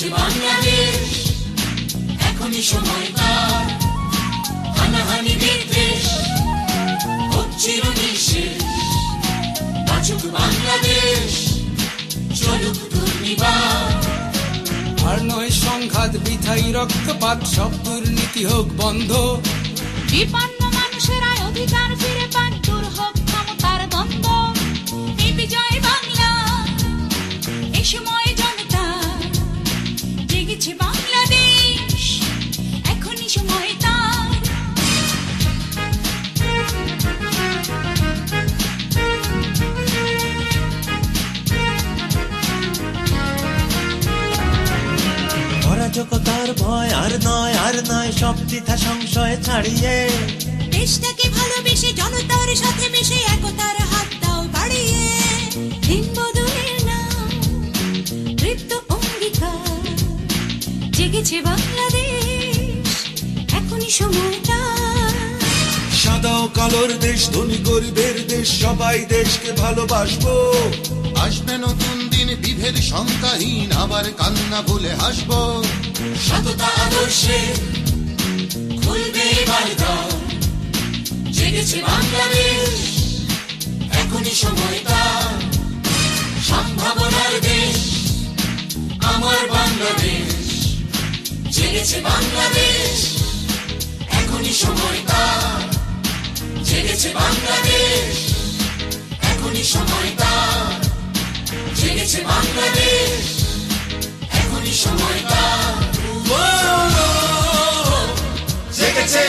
জেগেছে বাংলাদেশ, এখনই সময় তার। হানাহানি বিদ্বেষ হোক চিরনিঃশেষ, বাঁচুক বাংলাদেশ, চলুক দুর্নিবার। আর নয় সংঘাত বৃথাই রক্তপাত, সব দুর্নীতি হোক বন্ধ। বিপন্ন মানুষেরা অধিকার ফিরে পান, দূর হোক ক্ষমতার দ্বন্দ্ব। এই বিজয় বাংলা, এই সময় জনতা, জেগেছে বাংলাদেশ, এখনই সময় তার। অরাজকতার ভয় আর নয়, আর নয়, সব দ্বিধা সংশয় ছাড়িয়ে দেশটাকে ভালোবেসে জনতার সাথে মিশে একতার হাত দাও বাড়িয়ে। দিন বদলের নাম, তৃপ্ত অঙ্গীকার, জেগেছে বাংলাদেশ, এখনই সময় তার। সাদা ও কালোর দেশ, ধনী গরিবের দেশ, সবাই দেশকে ভালোবাসবো। আসবে নতুন দিন, বিভেদ শঙ্কাহীন, আবার কান্না ভুলে হাসবো। সততা আদর্শে খুলবে এবার দ্বার, জেগেছে বাংলাদেশ, এখনই সময় তার। সম্ভাবনার দেশ আমার বাংলাদেশ, জেগেছে বাংলাদেশ, এখনই সময় তার। জেগেছে বাংলাদেশ, এখনই সময় তার। জেগেছে বাংলাদেশ, এখনই সময় তার। জেগেছে